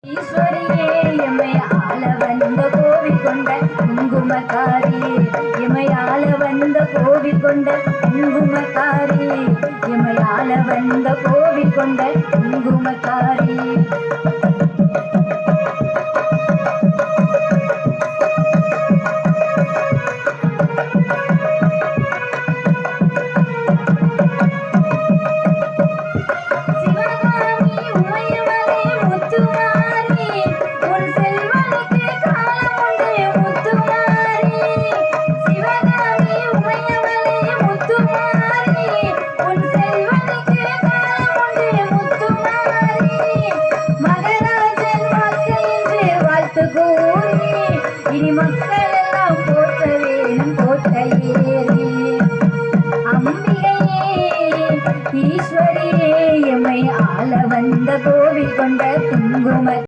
ஈஸ்வரியே எம்மை ஆள வந்த கோவில் கொண்ட குங்குமக்காரி, எம்மை ஆள வந்த கோவில் கொண்ட குங்குமக்காரி, எம்மை ஆள வந்த கோவில் கொண்ட குங்குமக்காரி. இனி மக்கள் எல்லாம் போற்ற வேணும் கோட்டையேறி. அம்பிகையே ஈஸ்வரியே எம்மை ஆள வந்த கோவில் கொண்ட குங்கும